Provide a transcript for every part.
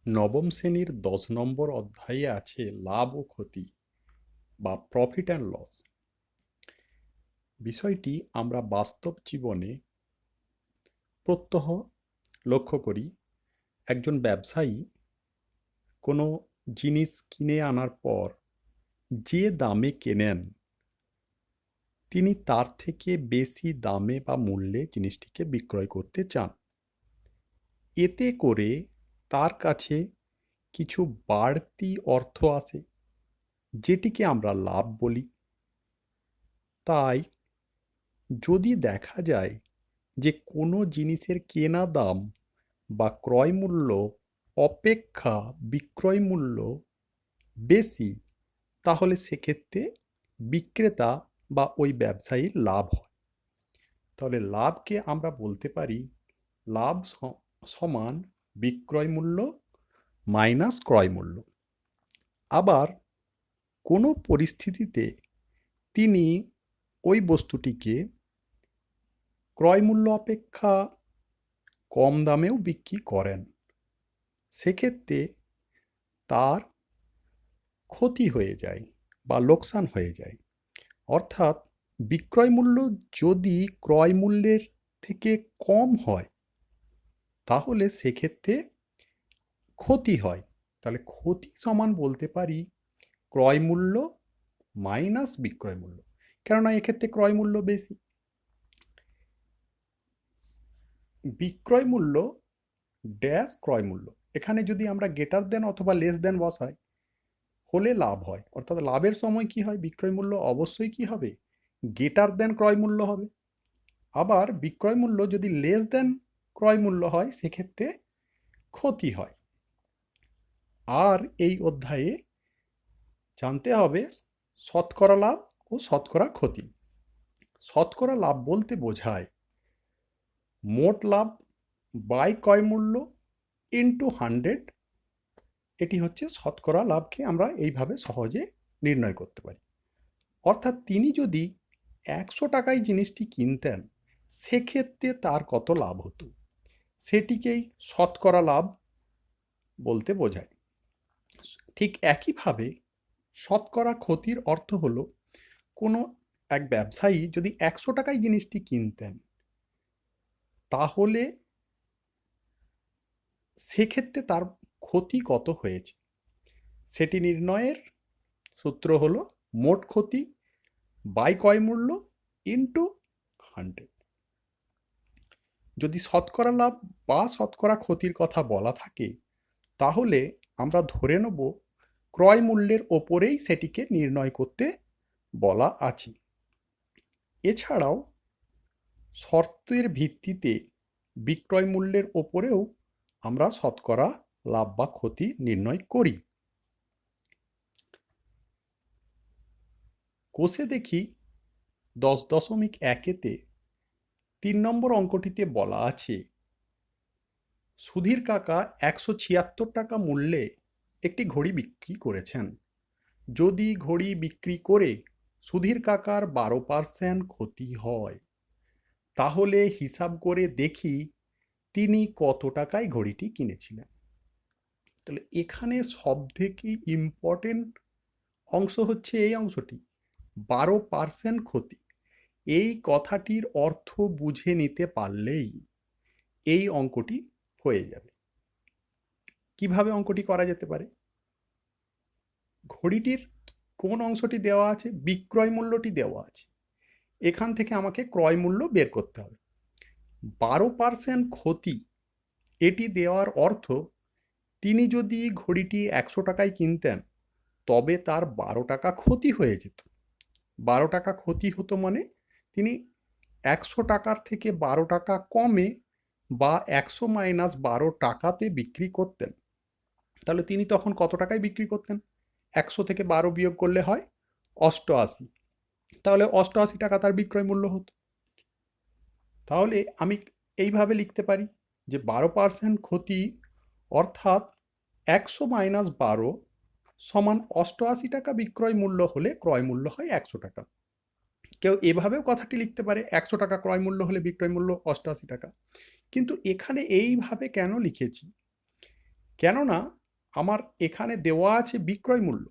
নবম শ্রেণীর 10 নম্বর অধ্যায়ে আছে লাভ ও ক্ষতি বা প্রফিট অ্যান্ড লস। বিষয়টি আমরা বাস্তব জীবনে প্রত্যহ লক্ষ্য করি। একজন ব্যবসায়ী কোনো জিনিস কিনে আনার পর যে দামে কেনেন, তিনি তার থেকে বেশি দামে বা মূল্যে জিনিসটিকে বিক্রয় করতে চান। এতে করে তার কাছে কিছু বাড়তি অর্থ আসে, যেটিকে আমরা লাভ বলি। তাই যদি দেখা যায় যে কোনো জিনিসের কেনা দাম বা ক্রয় মূল্য অপেক্ষা বিক্রয় মূল্য বেশি, তাহলে সেক্ষেত্রে বিক্রেতা বা ওই ব্যবসায়ীর লাভ হয়। তাহলে লাভকে আমরা বলতে পারি লাভ সমান বিক্রয় মূল্য মাইনাস ক্রয় মূল্য। আবার কোনো পরিস্থিতিতে তিনি ওই বস্তুটিকে ক্রয় মূল্য অপেক্ষা কম দামেও বিক্রি করেন, সেক্ষেত্রে তার ক্ষতি হয়ে যায় বা লোকসান হয়ে যায়। অর্থাৎ বিক্রয় মূল্য যদি ক্রয় মূল্যের থেকে কম হয়, তাহলে সেক্ষেত্রে ক্ষতি হয়। তাহলে ক্ষতি সমান বলতে পারি ক্রয় মূল্য মাইনাস বিক্রয় মূল্য, কেননা এক্ষেত্রে ক্রয় মূল্য বেশি। বিক্রয় মূল্য ড্যাশ ক্রয় মূল্য, এখানে যদি আমরা গ্রেটার দেন অথবা লেস দেন বসাই, হলে লাভ হয়। অর্থাৎ লাভের সময় কি হয়, বিক্রয় মূল্য অবশ্যই কি হবে, গ্রেটার দেন ক্রয় মূল্য হবে। আবার বিক্রয় মূল্য যদি লেস দেন ক্রয় মূল্য হয়, সেক্ষেত্রে ক্ষতি হয়। আর এই অধ্যায়ে জানতে হবে শতকরা লাভ ও শতকরা ক্ষতি। শতকরা লাভ বলতে বোঝায় মোট লাভ বাই ক্রয় মূল্য ইন্টু 100। এটি হচ্ছে শতকরা লাভকে আমরা এইভাবে সহজে নির্ণয় করতে পারি। অর্থাৎ তিনি যদি 100 টাকায় জিনিসটি কিনতেন, সেক্ষেত্রে তার কত লাভ হতো, সেটিকেই শতকরা লাভ বলতে বোঝায়। ঠিক একইভাবে শতকরা ক্ষতির অর্থ হলো কোনো এক ব্যবসায়ী যদি 100 টাকায় জিনিসটি কিনতেন, তাহলে সেক্ষেত্রে তার ক্ষতি কত হয়েছে সেটি নির্ণয়ের সূত্র হলো মোট ক্ষতি বাই ক্রয় মূল্য ইন্টু 100। যদি শতকরা লাভ বা শতকরা ক্ষতির কথা বলা থাকে, তাহলে আমরা ধরে নেব ক্রয় মূল্যের ওপরেই সেটিকে নির্ণয় করতে বলা আছে। এছাড়াও শর্তের ভিত্তিতে বিক্রয় মূল্যের ওপরেও আমরা শতকরা লাভ বা ক্ষতি নির্ণয় করি। কোষে দেখি 10.1-তে 3 নম্বর অঙ্কটিতে বলা আছে সুধীর কাকা 176 টাকা মূল্যে একটি ঘড়ি বিক্রি করেছেন। যদি ঘড়ি বিক্রি করে সুধীর কাকার 12% ক্ষতি হয়, তাহলে হিসাব করে দেখি তিনি কত টাকায় ঘড়িটি কিনেছিলেন। তাহলে এখানে সবথেকে ইম্পর্টেন্ট অংশ হচ্ছে এই অংশটি, 12% ক্ষতি। এই কথাটির অর্থ বুঝে নিতে পারলেই এই অঙ্কটি হয়ে যাবে। কিভাবে অঙ্কটি করা যেতে পারে, ঘড়িটির কোন অংশটি দেওয়া আছে, বিক্রয় মূল্যটি দেওয়া আছে, এখান থেকে আমাকে ক্রয় মূল্য বের করতে হবে। 12% ক্ষতি, এটি দেওয়ার অর্থ তিনি যদি ঘড়িটি 100 টাকায় কিনতেন, তবে তার 12 টাকা ক্ষতি হয়ে যেত। 12 টাকা ক্ষতি হতো মানে তিনি 100 টাকার থেকে 12 টাকা কমে বা 100 মাইনাস 12 টাকাতে বিক্রি করতেন। তাহলে তিনি তখন কত টাকায় বিক্রি করতেন, 100 থেকে 12 বিয়োগ করলে হয় 88। তাহলে 88 টাকা তার বিক্রয় মূল্য হতো। তাহলে আমি এইভাবে লিখতে পারি যে 12% ক্ষতি অর্থাৎ 100 মাইনাস 12 সমান 88 টাকা বিক্রয় মূল্য হলে ক্রয় মূল্য হয় 100 টাকা। কেউ এভাবেও কথাটি লিখতে পারে 100 টাকা ক্রয় মূল্য হলে বিক্রয় মূল্য 88 টাকা। কিন্তু এখানে এইভাবে কেন লিখেছি, কেননা আমার এখানে দেওয়া আছে বিক্রয় মূল্য,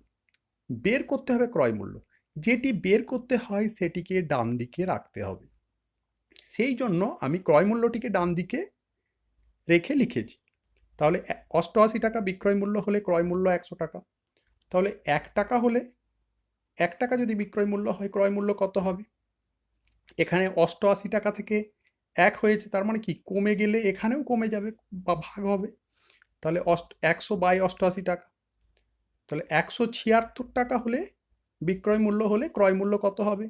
বের করতে হবে ক্রয় মূল্য। যেটি বের করতে হয় সেটিকে ডান দিকে রাখতে হবে। সেই জন্য আমি ক্রয় মূল্যটিকে ডান দিকে রেখে লিখেছি। তাহলে 88 টাকা বিক্রয় মূল্য হলে ক্রয় মূল্য 100 টাকা। তাহলে 1 টাকা হলে 1 টাকা যদি বিক্রয় মূল্য হয়, ক্রয় মূল্য কত হবে? এখানে 88 টাকা থেকে 1 হয়েছে, তার মানে কি কমে গেলে এখানেও কমে যাবে বা ভাগ হবে। তাহলে 100/88 টাকা। তাহলে 176 টাকা হলে বিক্রয় মূল্য হলে ক্রয় মূল্য কত হবে?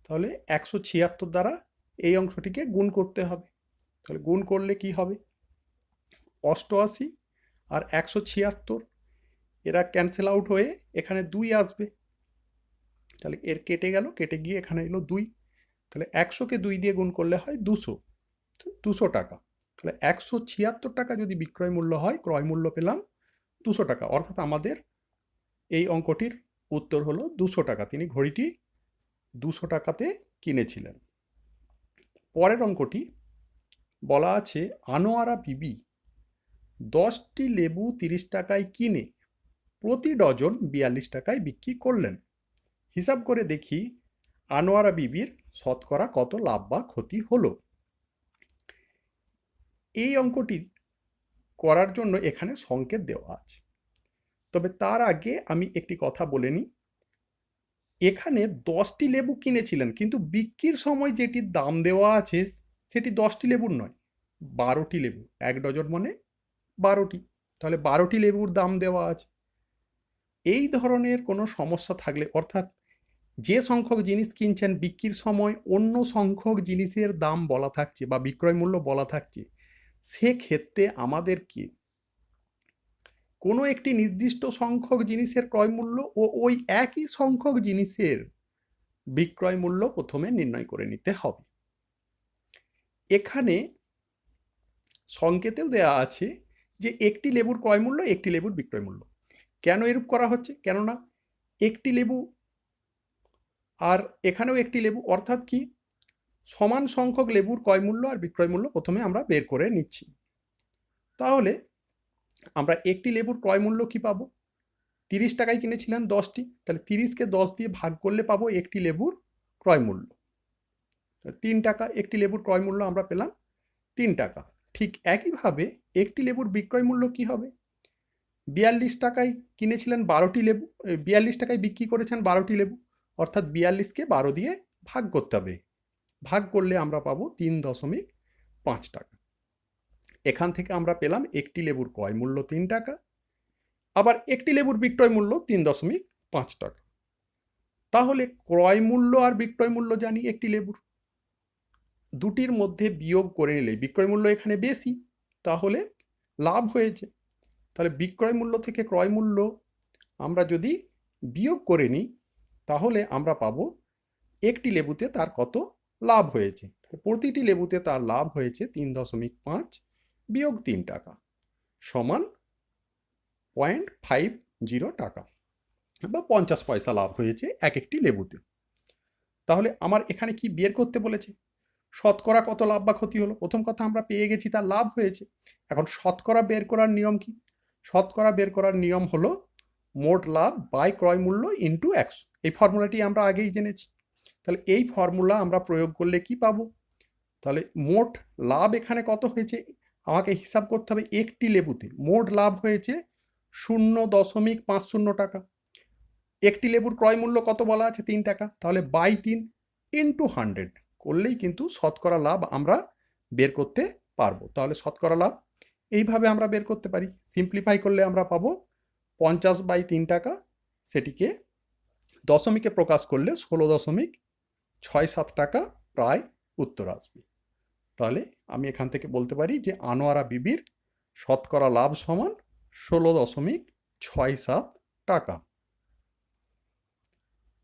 তাহলে 176 দ্বারা এই অংশটিকে গুণ করতে হবে। তাহলে গুণ করলে কি হবে? 88 আর 176 এরা ক্যান্সেল আউট হয়ে এখানে 2 আসবে। তাহলে এর কেটে গেল, কেটে গিয়ে এখানে এলো 2। তাহলে 100কে 2 দিয়ে গুণ করলে হয় 200 টাকা। তাহলে 176 টাকা যদি বিক্রয় মূল্য হয়, ক্রয় মূল্য পেলাম 200 টাকা। অর্থাৎ আমাদের এই অঙ্কটির উত্তর হলো 200 টাকা। তিনি ঘড়িটি 200 টাকাতে কিনেছিলেন। পরের অঙ্কটি বলা আছে, আনোয়ারা বিবি 10টি লেবু 30 টাকায় কিনে প্রতি ডজন 42 টাকায় বিক্রি করলেন। হিসাব করে দেখি আনোয়ারা বিবির শতকরা কত লাভ বা ক্ষতি হলো। এই অঙ্কটি করার জন্য এখানে সংকেত দেওয়া আছে। তবে তার আগে আমি একটি কথা বলে নিই। এখানে 10টি লেবু কিনেছিলেন, কিন্তু বিক্রির সময় যেটির দাম দেওয়া আছে সেটি 10টি লেবুর নয়, 12টি লেবু। 1 ডজন মানে 12টি। তাহলে 12টি লেবুর দাম দেওয়া আছে। এই ধরনের কোনো সমস্যা থাকলে, অর্থাৎ যে সংখ্যক জিনিস কিনছেন বিক্রির সময় অন্য সংখ্যক জিনিসের দাম বলা থাকছে বা বিক্রয় মূল্য বলা থাকছে, সেক্ষেত্রে আমাদেরকে কোনো একটি নির্দিষ্ট সংখ্যক জিনিসের ক্রয় মূল্য ও ওই একই সংখ্যক জিনিসের বিক্রয় মূল্য প্রথমে নির্ণয় করে নিতে হবে। এখানে সংকেতেও দেওয়া আছে যে একটি লেবুর ক্রয় মূল্য, একটি লেবুর বিক্রয় মূল্য। কেন এরূপ করা হচ্ছে? কেননা একটি লেবু আর এখানেও একটি লেবু, অর্থাৎ কি সমান সংখ্যক লেবুর ক্রয় মূল্য আর বিক্রয় মূল্য প্রথমে আমরা বের করে নিচ্ছি। তাহলে আমরা একটি লেবুর ক্রয় মূল্য কি পাবো? 30 টাকায় কিনেছিলেন 10টি, তাহলে 30কে 10 দিয়ে ভাগ করলে পাবো একটি লেবুর ক্রয় মূল্য 3 টাকা। একটি লেবুর ক্রয় মূল্য আমরা পেলাম 3 টাকা। ঠিক একইভাবে একটি লেবুর বিক্রয় মূল্য কি হবে? 42 টাকায় কিনেছিলেন 12টি লেবু, 42 টাকায় বিক্রি করেছেন 12টি লেবু, অর্থাৎ 42কে 12 দিয়ে ভাগ করতে হবে। ভাগ করলে আমরা পাবো 3.5 টাকা। এখান থেকে আমরা পেলাম একটি লেবুর ক্রয় মূল্য 3 টাকা, আবার একটি লেবুর বিক্রয় মূল্য 3.5 টাকা। তাহলে ক্রয় মূল্য আর বিক্রয় মূল্য জানি একটি লেবুর, দুটির মধ্যে বিয়োগ করে নিলে বিক্রয় মূল্য এখানে বেশি, তাহলে লাভ হয়েছে। তাহলে বিক্রয় মূল্য থেকে ক্রয় মূল্য আমরা যদি বিয়োগ করে নিই, তাহলে আমরা পাবো একটি লেবুতে তার কত লাভ হয়েছে। প্রতিটি লেবুতে তার লাভ হয়েছে 3.5 বিয়োগ 3 টাকা সমান 0.50 টাকা বা 50 পয়সা লাভ হয়েছে এক একটি লেবুতে। তাহলে আমার এখানে কি বের করতে বলেছে? শতকরা কত লাভ বা ক্ষতি হলো। প্রথম কথা আমরা পেয়ে গেছি তার লাভ হয়েছে। এখন শতকরা বের করার নিয়ম কি? শতকরা বের করার নিয়ম হলো মোট লাভ বাই ক্রয় মূল্য ইন্টু 100। এই ফর্মুলাটি আমরা আগেই জেনেছি। তাহলে এই ফর্মুলা আমরা প্রয়োগ করলে কি পাবো? তাহলে মোট লাভ এখানে কত হয়েছে আমাকে হিসাব করতে হবে। একটি লেবুতে মোট লাভ হয়েছে 0.50 টাকা। একটি লেবুর ক্রয় মূল্য কত বলা আছে? 3 টাকা। তাহলে বাই 3 ইন্টু 100 করলেই কিন্তু শতকরা লাভ আমরা বের করতে পারবো। তাহলে শতকরা লাভ এইভাবে আমরা বের করতে পারি। সিম্পলিফাই করলে আমরা পাবো 50/3 টাকা, সেটিকে দশমিকে প্রকাশ করলে 16.67 টাকা প্রায় উত্তর আসবে। তাহলে আমি এখান থেকে বলতে পারি যে আনোয়ারা বিবির শতকরা লাভ সমান 16.67 টাকা।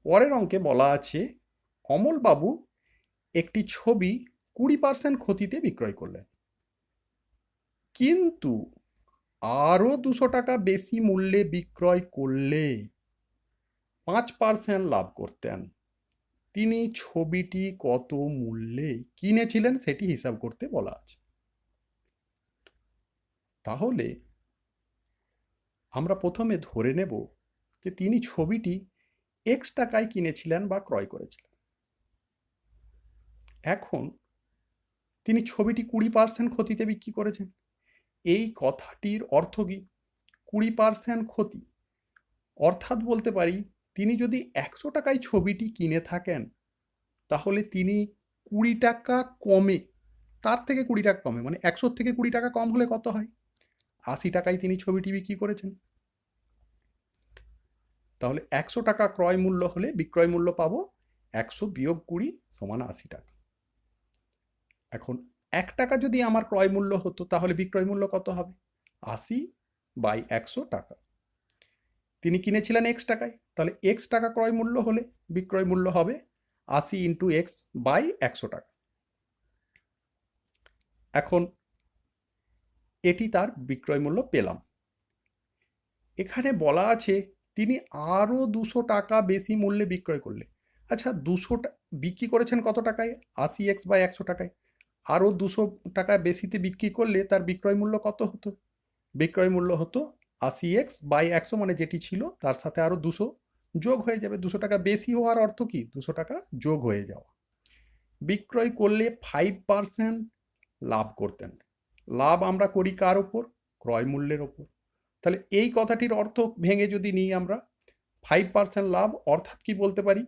পরের অঙ্কে বলা আছে, অমলবাবু একটি ছবি 20% ক্ষতিতে বিক্রয় করলেন, কিন্তু আরও 200 টাকা বেশি মূল্যে বিক্রয় করলে 5% লাভ করতেন। তিনি ছবিটি কত মূল্যে কিনেছিলেন সেটি হিসাব করতে বলা আছে। তাহলে আমরা প্রথমে ধরে নেব যে তিনি ছবিটি এক্স টাকায় কিনেছিলেন বা ক্রয় করেছিলেন। এখন তিনি ছবিটি 20% ক্ষতিতে বিক্রি করেছেন। এই কথাটির অর্থ কি? 20% ক্ষতি, অর্থাৎ বলতে পারি তিনি যদি 100 টাকায় ছবিটি কিনে থাকেন তাহলে তিনি 20 টাকা কমে, তার থেকে 20 টাকা কমে, মানে 100 থেকে 20 টাকা কম হলে কত হয়? 80 টাকায় তিনি ছবিটি বিক্রি করেছেন। তাহলে 100 টাকা ক্রয় মূল্য হলে বিক্রয় মূল্য পাবো 100 বিয়োগ 20 সমান 80 টাকা। এখন 1 টাকা যদি আমার ক্রয় মূল্য হতো তাহলে বিক্রয় মূল্য কত হবে? 80 বাই 100 টাকা। তিনি কিনেছিলেন এক্স টাকায়, তাহলে এক্স টাকা ক্রয় মূল্য হলে বিক্রয় মূল্য হবে 80 ইন্টু এক্স বাই 100 টাকা। এখন এটি তার বিক্রয় মূল্য পেলাম। এখানে বলা আছে তিনি আরও 200 টাকা বেশি মূল্যে বিক্রয় করলে। আচ্ছা, 200 বিক্রি করেছেন কত টাকায়? 80x বাই 100 টাকায়। আরও 200 টাকা বেশিতে বিক্রি করলে তার বিক্রয় মূল্য কত হতো? বিক্রয় মূল্য হতো 80x বাই 100, মানে যেটি ছিল তার সাথে আরও 200 যোগ হয়ে যাবে। 200 টাকা বেশি হওয়ার অর্থ কি? 200 টাকা যোগ হয়ে যাওয়া। বিক্রয় করলে 5% লাভ করতেন। লাভ আমরা করি কার ওপর? ক্রয় মূল্যের ওপর। তাহলে এই কথাটির অর্থ ভেঙে যদি নিই আমরা, 5% লাভ অর্থাৎ কি বলতে পারি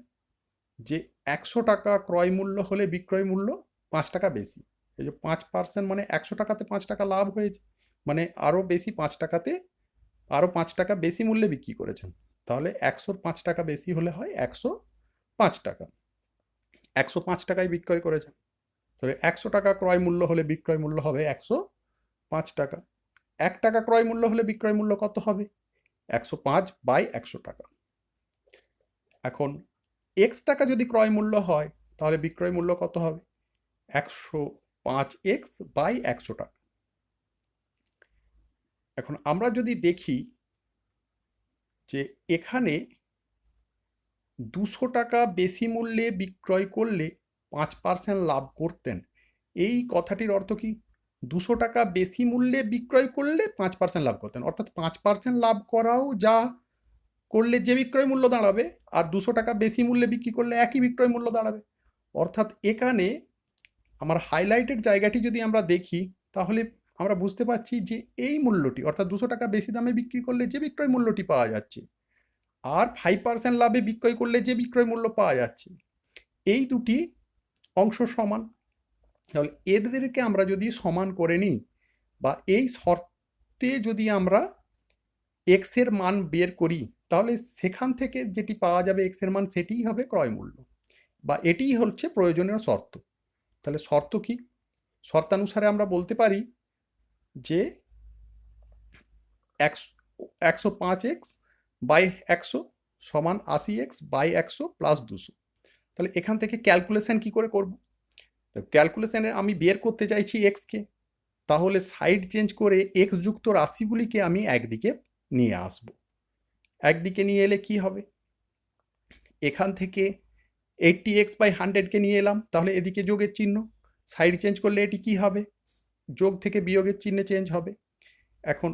যে 100 টাকা ক্রয় মূল্য হলে বিক্রয় মূল্য 5 টাকা বেশি। এই যে 5% মানে 100 টাকাতে 5 টাকা লাভ হয়েছে, মানে আরও বেশি 5 টাকাতে, আরও 5 টাকা বেশি মূল্যে বিক্রি করেছেন। তাহলে 100 5 টাকা বেশি হলে হয় 105 টাকা। 105 টাকায় বিক্রয় করেছেন, তাহলে 100 টাকা ক্রয় মূল্য হলে বিক্রয় মূল্য হবে 105 টাকা। 1 টাকা ক্রয় মূল্য হলে বিক্রয় মূল্য কত হবে? 105 বাই 100 টাকা। এখন এক্স টাকা যদি ক্রয় মূল্য হয় তাহলে বিক্রয় মূল্য কত হবে? 105x বাই 100 টাকা। এখন আমরা যদি দেখি যে এখানে 200 টাকা বেশি মূল্যে বিক্রয় করলে 5% লাভ করতেন। এই কথাটির অর্থ কি? 200 টাকা বেশি মূল্যে বিক্রয় করলে 5% লাভ করতেন, অর্থাৎ 5% লাভ করাও যা করলে যে বিক্রয় মূল্য দাঁড়াবে, আর 200 টাকা বেশি মূল্যে বিক্রি করলে একই বিক্রয় মূল্য দাঁড়াবে। অর্থাৎ এখানে আমার হাইলাইটেড জায়গাটি যদি আমরা দেখি তাহলে আমরা বুঝতে পারছি যে এই মূল্যটি, অর্থাৎ 200 টাকা বেশি দামে বিক্রি করলে যে বিক্রয় মূল্যটি পাওয়া যাচ্ছে আর 5% লাভে বিক্রয় করলে যে বিক্রয় মূল্য পাওয়া যাচ্ছে, এই দুটি অংশ সমান। তাহলে এদেরকে আমরা যদি সমান করে নিই বা এই শর্তে যদি আমরা এক্স এর মান বের করি তাহলে সেখান থেকে যেটি পাওয়া যাবে এক্স এর মান সেটিই হবে ক্রয় মূল্য, বা এটিই হচ্ছে প্রয়োজনীয় শর্ত। তাহলে শর্ত কি? শর্তানুসারে আমরা বলতে পারি যে 105x বাই 100 সমান 80x বাই 100 প্লাস 200। তাহলে এখান থেকে ক্যালকুলেশন কি করে করব? ক্যালকুলেশনে আমি বের করতে চাইছি এক্সকে, তাহলে সাইড চেঞ্জ করে এক্স যুক্ত রাশিগুলিকে আমি একদিকে নিয়ে আসব। একদিকে নিয়ে এলে কি হবে? এখান থেকে 80x বাই 100কে নিয়ে এলাম, তাহলে এদিকে যোগের চিহ্ন, সাইড চেঞ্জ করলে এটি কি হবে? যোগ থেকে বিয়োগের চিহ্নে চেঞ্জ হবে। এখন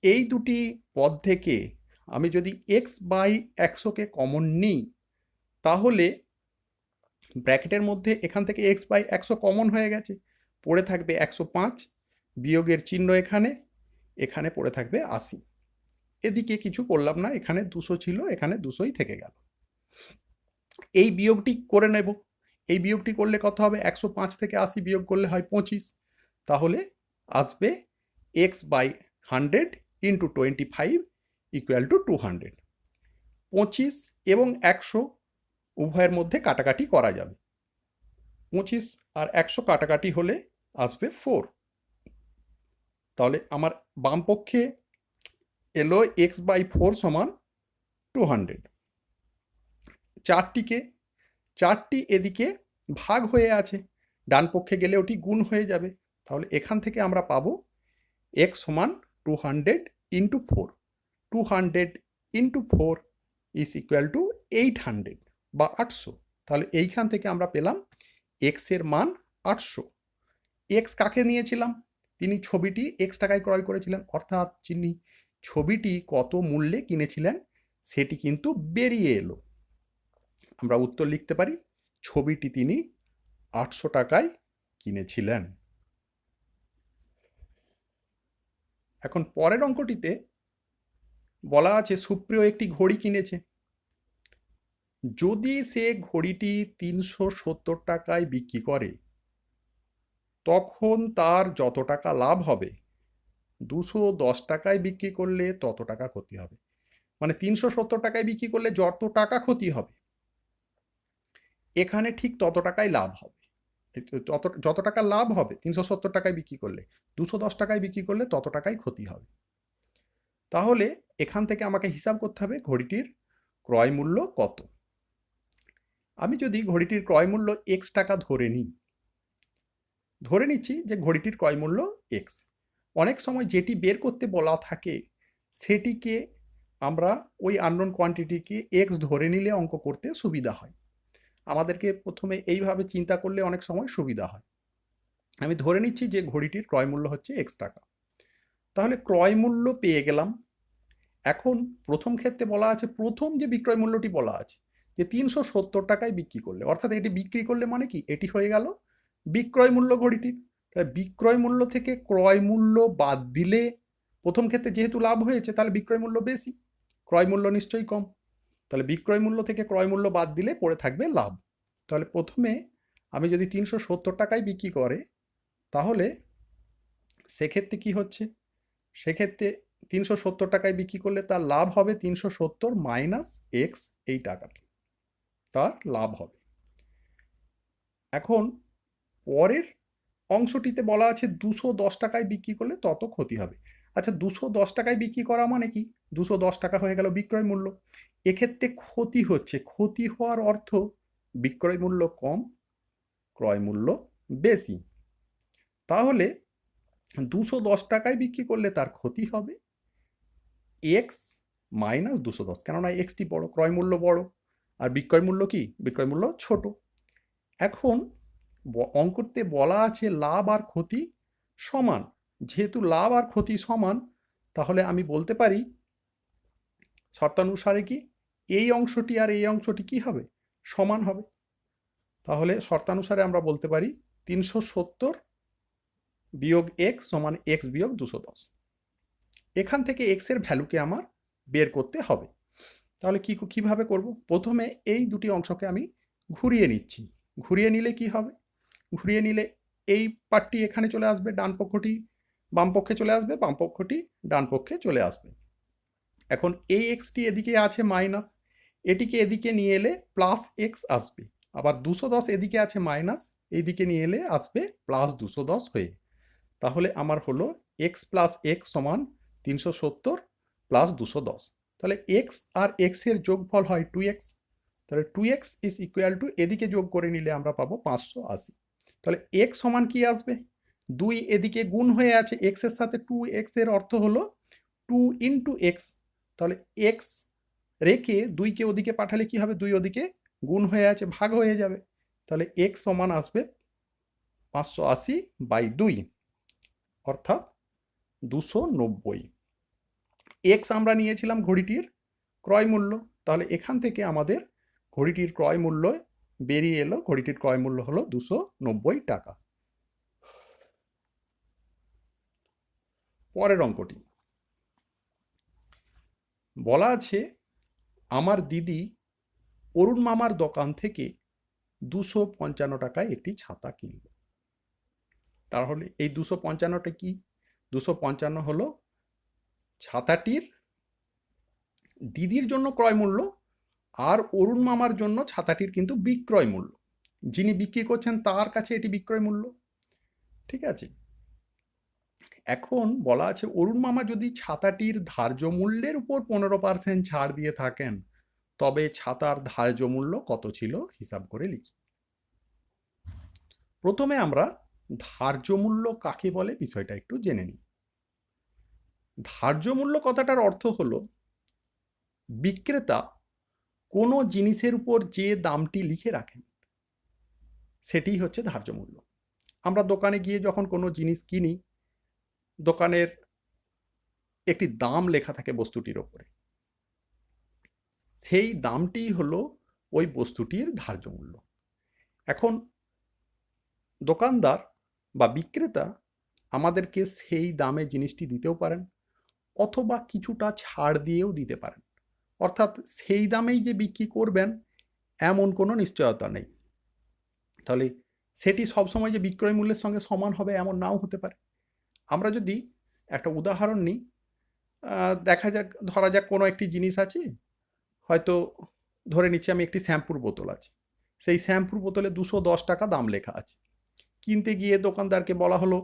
এই দুটি পদ থেকে আমি যদি এক্স বাই 100কে কমন নিই তাহলে ব্র্যাকেটের মধ্যে এখান থেকে এক্স বাই 100 কমন হয়ে গেছে, পড়ে থাকবে 105, বিয়োগের চিহ্ন এখানে, এখানে পড়ে থাকবে 80। এদিকে কিছু করলাম না, এখানে 200 ছিল, এখানে 200ই থেকে গেল। এই বিয়োগটি করে নেব। এই বিয়োগটি করলে কত হবে? 105 থেকে 80 বিয়োগ করলে হয় 25, তাহলে আসবে X by 100 into 25 equal to 200। 25 এবং 100 উভয়ের মধ্যে কাটাকাটি করা যাবে। 25 আর 100 কাটাকাটি হলে আসবে 4। তাহলে আমার বাম পক্ষে এলো এক্স বাই 4 সমান 200। চারটি এদিকে ভাগ হয়ে আছে, ডান পক্ষে গেলে ওটি গুণ হয়ে যাবে। তাহলে এখান থেকে আমরা পাবো এক্স সমান 200 into 4। 200 into 4 is equal to 800 বা 800। তাহলে এইখান থেকে আমরা পেলাম এক্স এর মান 800। এক্স কাকে নিয়েছিলাম? তিনি ছবিটি এক্স টাকায় ক্রয় করেছিলেন, অর্থাৎ চিহ্নি ছবিটি কত মূল্যে কিনেছিলেন সেটি কিন্তু বেরিয়ে এলো। আমরা উত্তর লিখতে পারি ছবিটি তিনি 800 টাকায় কিনেছিলেন। এখন পরের অঙ্কটিতে বলা আছে সুপ্রিয় একটি ঘড়ি কিনেছে। যদি সে ঘড়িটি 370 টাকায় বিক্রি করে তখন তার যত টাকা লাভ হবে 210 টাকায় বিক্রি করলে তত টাকা ক্ষতি হবে। মানে 370 টাকায় বিক্রি করলে যত টাকা ক্ষতি হবে এখানে ঠিক তত টাকাই লাভ হবে। যত টাকা লাভ হবে 370 টাকায় বিক্রি করলে, 210 টাকায় বিক্রি করলে তত টাকাই ক্ষতি হবে। তাহলে এখান থেকে আমাকে হিসাব করতে হবে ঘড়িটির ক্রয় মূল্য কত। আমি যদি ঘড়িটির ক্রয় মূল্য এক্স টাকা ধরে নিচ্ছি যে ঘড়িটির ক্রয় মূল্য এক্স। অনেক সময় যেটি বের করতে বলা থাকে সেটিকে আমরা ওই আননোন কোয়ান্টিটিকে এক্স ধরে নিলে অঙ্ক করতে সুবিধা হয়। আমাদেরকে প্রথমে এইভাবে চিন্তা করলে অনেক সময় সুবিধা হয়। আমি ধরে নিচ্ছি যে ঘড়িটির ক্রয় মূল্য হচ্ছে এক্স টাকা। তাহলে ক্রয় মূল্য পেয়ে গেলাম। এখন প্রথম ক্ষেত্রে বলা আছে, প্রথম যে বিক্রয় মূল্যটি বলা আছে যে 370 টাকায় বিক্রি করলে, অর্থাৎ এটি বিক্রি করলে মানে কি এটি হয়ে গেল বিক্রয় মূল্য ঘড়িটির। তাহলে বিক্রয় মূল্য থেকে ক্রয় মূল্য বাদ দিলে প্রথম ক্ষেত্রে যেহেতু লাভ হয়েছে তাহলে বিক্রয় মূল্য বেশি, ক্রয় মূল্য নিশ্চয়ই কম। তাহলে বিক্রয় মূল্য থেকে ক্রয় মূল্য বাদ দিলে পড়ে থাকবে লাভ। তাহলে প্রথমে আমি যদি 370 টাকায় বিক্রি করে তাহলে সেক্ষেত্রে কি হচ্ছে, সেক্ষেত্রে 370 টাকায় বিক্রি করলে তার লাভ হবে 370 মাইনাস এক্স, এই টাকাটা তার লাভ হবে। এখন পরের অংশটিতে বলা আছে 210 টাকায় বিক্রি করলে তত ক্ষতি হবে। আচ্ছা 210 টাকায় বিক্রি করা মানে কি, 210 টাকা হয়ে গেল বিক্রয় মূল্য। এক্ষেত্রে ক্ষতি হচ্ছে, ক্ষতি হওয়ার অর্থ বিক্রয় মূল্য কম, ক্রয় মূল্য বেশি। তাহলে 210 টাকায় বিক্রি করলে তার ক্ষতি হবে এক্স মাইনাস 210, কেননা এক্সটি বড়, ক্রয় মূল্য বড় আর বিক্রয় মূল্য কি, বিক্রয় মূল্য ছোট। এখন অঙ্কতে বলা আছে লাভ আর ক্ষতি সমান। যেহেতু লাভ আর ক্ষতি সমান তাহলে আমি বলতে পারি শর্তানুসারে কি এই অংশটি আর এই অংশটি কি হবে, সমান হবে। তাহলে শর্তানুসারে আমরা বলতে পারি 370 বিয়োগ এক্স সমান এক্স বিয়োগ 210। এখান থেকে এক্স এর ভ্যালুকে আমার বের করতে হবে। তাহলে কিভাবে করব, প্রথমে এই দুটি অংশকে আমি ঘুরিয়ে নিচ্ছি। ঘুরিয়ে নিলে কি হবে, ঘুরিয়ে নিলে এই পার্টটি এখানে চলে আসবে, ডান পক্ষটি বাম পক্ষে চলে আসবে, বাম পক্ষটি ডান পক্ষে চলে আসবে। এখন এই এক্সটি এদিকে আছে মাইনাস, এটিকে এদিকে নিয়ে এলে প্লাস এক্স আসবে। আবার 210 এদিকে আছে মাইনাস, এইদিকে নিয়ে এলে আসবে প্লাস 210 হয়ে। তাহলে আমার হলো এক্স প্লাস এক্স সমান 370 প্লাস 210। তাহলে এক্স আর এক্স এর যোগফল হয় 2x। তাহলে 2x ইজ ইকুয়াল টু, এদিকে যোগ করে নিলে আমরা পাবো 580। তাহলে এক্স সমান কি আসবে, 2 এদিকে গুণ হয়ে আছে এক্স এর সাথে, 2x এর অর্থ হলো 2 ইন্টু এক্স। তাহলে এক্স রেখে 2কে ওদিকে পাঠালে কি হবে, 2 ওদিকে গুণ হয়ে আছে ভাগ হয়ে যাবে। তাহলে এক্স সমান আসবে 580/2 অর্থাৎ 290। এক্স আমরা নিয়েছিলাম ঘড়িটির ক্রয় মূল্য, তাহলে এখান থেকে আমাদের ঘড়িটির ক্রয় মূল্য বেরিয়ে এলো, ঘড়িটির ক্রয় মূল্য হলো 290 টাকা। পরের অঙ্কটি বলা আছে আমার দিদি অরুণ মামার দোকান থেকে 255 টাকায় একটি ছাতা কিনল। তাহলে এই 255টা কি, 255 হলো ছাতাটির দিদির জন্য ক্রয় মূল্য, আর অরুণ মামার জন্য ছাতাটির কিন্তু বিক্রয় মূল্য। যিনি বিক্রি করছেন তার কাছে এটি বিক্রয় মূল্য, ঠিক আছে। এখন বলা আছে অরুণ মামা যদি ছাতাটির ধার্য মূল্যের উপর 15% ছাড় দিয়ে থাকেন তবে ছাতার ধার্য মূল্য কত ছিল হিসাব করে লিখি। প্রথমে আমরা ধার্য মূল্য কাকে বলে বিষয়টা একটু জেনে নিই। ধার্য মূল্য কথাটার অর্থ হলো বিক্রেতা কোনো জিনিসের উপর যে দামটি লিখে রাখেন সেটিই হচ্ছে ধার্য মূল্য। আমরা দোকানে গিয়ে যখন কোনো জিনিস কিনি, দোকানের একটি দাম লেখা থাকে বস্তুটির ওপরে, সেই দামটিই হলো ওই বস্তুটির ধার্য মূল্য। এখন দোকানদার বা বিক্রেতা আমাদেরকে সেই দামে জিনিসটি দিতেও পারেন, অথবা কিছুটা ছাড় দিয়েও দিতে পারেন। অর্থাৎ সেই দামেই যে বিক্রি করবেন এমন কোনো নিশ্চয়তা নেই। তাহলে সেটি সবসময় যে বিক্রয় মূল্যের সঙ্গে সমান হবে এমন নাও হতে পারে। আমরা যদি একটা উদাহরণ নিই, দেখা যাক, ধরা যাক কোনো একটি জিনিস আছে, হয়তো ধরে নিচ্ছি আমি একটি শ্যাম্পুর বোতল আছে, সেই শ্যাম্পুর বোতলে 210 টাকা দাম লেখা আছে। কিনতে গিয়ে দোকানদারকে বলা হলো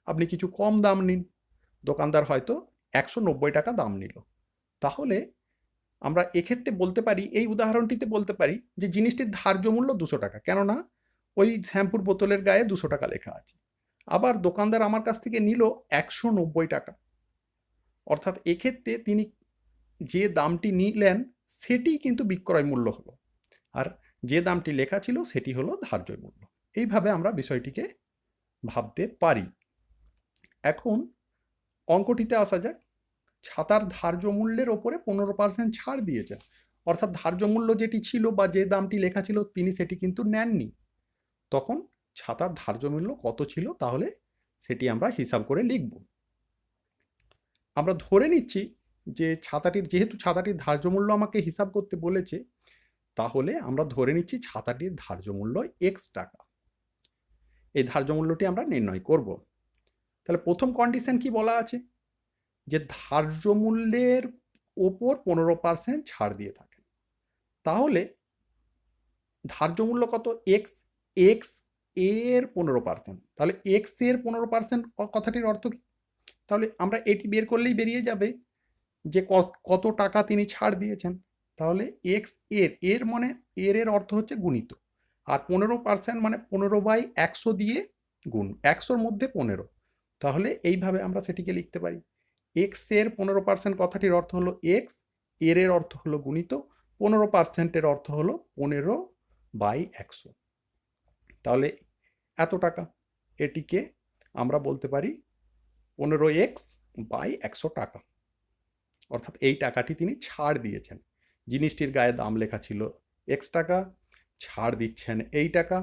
আপনি কিছু কম দাম নিন, দোকানদার হয়তো 190 টাকা দাম নিল। তাহলে আমরা এক্ষেত্রে বলতে পারি, এই উদাহরণটিতে বলতে পারি যে জিনিসটির ধার্য মূল্য 200 টাকা, কেননা ওই শ্যাম্পুর বোতলের গায়ে 200 টাকা লেখা আছে। আবার দোকানদার আমার কাছ থেকে নিল 190 টাকা, অর্থাৎ এক্ষেত্রে তিনি যে দামটি নিলেন সেটি কিন্তু বিক্রয় মূল্য হলো, আর যে দামটি লেখা ছিল সেটি হলো ধার্য মূল্য। এইভাবে আমরা বিষয়টিকে ভাবতে পারি। এখন অঙ্কটিতে আসা যাক। ছাতার ধার্য মূল্যের ওপরে 15% ছাড় দিয়েছেন, অর্থাৎ ধার্য মূল্য যেটি ছিল বা যে দামটি লেখা ছিল তিনি সেটি কিন্তু নেননি। তখন ছাতার ধার্য মূল্য কত ছিল, তাহলে সেটি আমরা হিসাব করে লিখব। আমরা ধরে নিচ্ছি যে যেহেতু ছাতাটির ধার্য মূল্য আমাকে হিসাব করতে বলেছে, তাহলে আমরা ধরে নিচ্ছি ছাতাটির ধার্য মূল্য x টাকা। এই ধার্য মূল্যটি আমরা নির্ণয় করব। তাহলে প্রথম কন্ডিশন কি বলা আছে, যে ধার্য মূল্যের ওপর 15% ছাড় দিয়ে থাকে। তাহলে ধার্য মূল্য কত, এক্স, এক্স এর 15%, তাহলে এক্স এর 15% কথাটির অর্থ কি? তাহলে আমরা এটি বের করলেই বেরিয়ে যাবে যে কত টাকা তিনি ছাড় দিয়েছেন। তাহলে এক্স এর মানে এর অর্থ হচ্ছে গুণিত, আর 15% মানে 15/100 দিয়ে গুণ, 100-র মধ্যে 15। তাহলে এইভাবে আমরা সেটিকে লিখতে পারি, এক্স এর 15% কথাটির অর্থ হলো এক্স, এর অর্থ হলো গুণিত, 15%-এর অর্থ হলো 15/100। তাহলে এত টাকা, এটিকে আমরা বলতে পারি 15x/100 টাকা, অর্থাৎ এই টাকাটি তিনি ছাড় দিয়েছেন। জিনিসটির গায়ে দাম লেখা ছিল x টাকা, ছাড় দিচ্ছেন এই টাকা।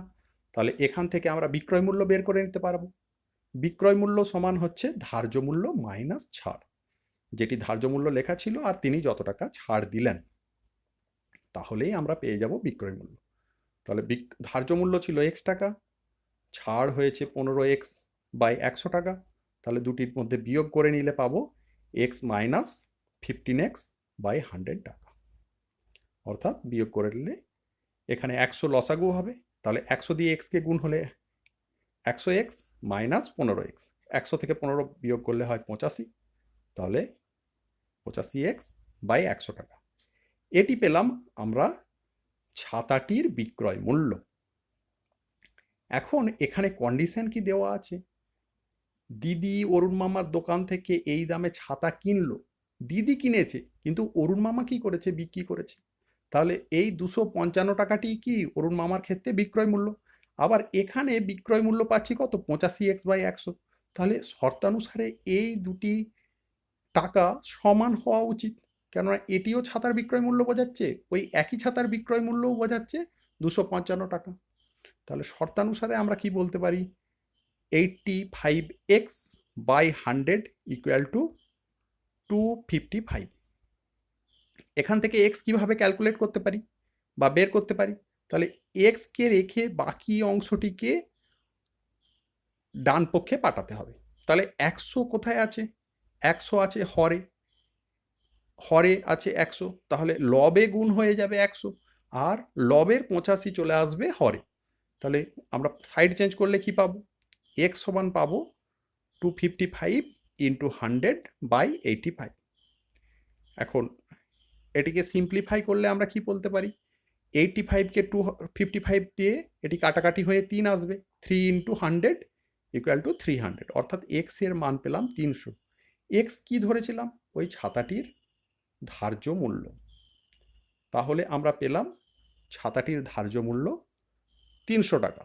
তাহলে এখান থেকে আমরা বিক্রয় মূল্য বের করে নিতে পারবো। বিক্রয় মূল্য সমান হচ্ছে ধার্য মূল্য মাইনাস ছাড়, যেটি ধার্য মূল্য লেখা ছিল আর তিনি যত টাকা ছাড় দিলেন, তাহলেই আমরা পেয়ে যাব বিক্রয় মূল্য। তাহলে ধার্য মূল্য ছিল x টাকা, ছাড় হয়েছে 15x/100 টাকা। তাহলে দুটির মধ্যে বিয়োগ করে নিলে পাবো x মাইনাস 15x/100 টাকা, অর্থাৎ বিয়োগ করে নিলে এখানে 100 লসাগু হবে। তাহলে 100 দিয়ে x কে গুণ হলে 100x মাইনাস 15x, 100 থেকে 15 বিয়োগ করলে হয় 85, তাহলে 85x/100 টাকা। এটি পেলাম আমরা ছাতাটির বিক্রয় মূল্য। এখন এখানে কন্ডিশন কি দেওয়া আছে, দিদি অরুণ মামার দোকান থেকে এই দামে ছাতা কিনলো। দিদি কিনেছে, কিন্তু অরুণ মামা কি করেছে, বিক্রি করেছে। তাহলে এই 255 টাকাটি কি অরুণ মামার ক্ষেত্রে বিক্রয় মূল্য। আবার এখানে বিক্রয় মূল্য পাচ্ছি কত, 85x/100। তাহলে শর্তানুসারে এই দুটি টাকা সমান হওয়া উচিত, কেননা এটিও ছাতার বিক্রয় মূল্য বোঝাচ্ছে, ওই একই ছাতার বিক্রয় মূল্যও বোঝাচ্ছে 255 টাকা। তাহলে শর্তানুসারে আমরা কি বলতে পারি, 85x/100 ইকুয়াল টু 255। এখান থেকে x কিভাবে ক্যালকুলেট করতে পারি বা বের করতে পারি, তাহলে x কে রেখে বাকি অংশটিকে ডান পক্ষে পাঠাতে হবে। তাহলে 100 কোথায় আছে, 100 আছে হরে, হরে আছে 100, তাহলে লবে গুণ হয়ে যাবে 100, আর লবের 85 চলে আসবে হরে। তাহলে আমরা সাইড চেঞ্জ করলে কি পাবো, x সমান পাবো 255 ইন্টু 100/85। এখন এটিকে সিম্পলিফাই করলে আমরা কি বলতে পারি, 85কে 255 দিয়ে এটি কাটাকাটি হয়ে 3 আসবে, 3 ইন্টু 100 ইকুয়াল টু 300, অর্থাৎ x এর মান পেলাম 300। x কি ধরেছিলাম, ওই ছাতাটির ধার্য মূল্য। তাহলে আমরা পেলাম ছাতাটির ধার্য মূল্য 300 টাকা।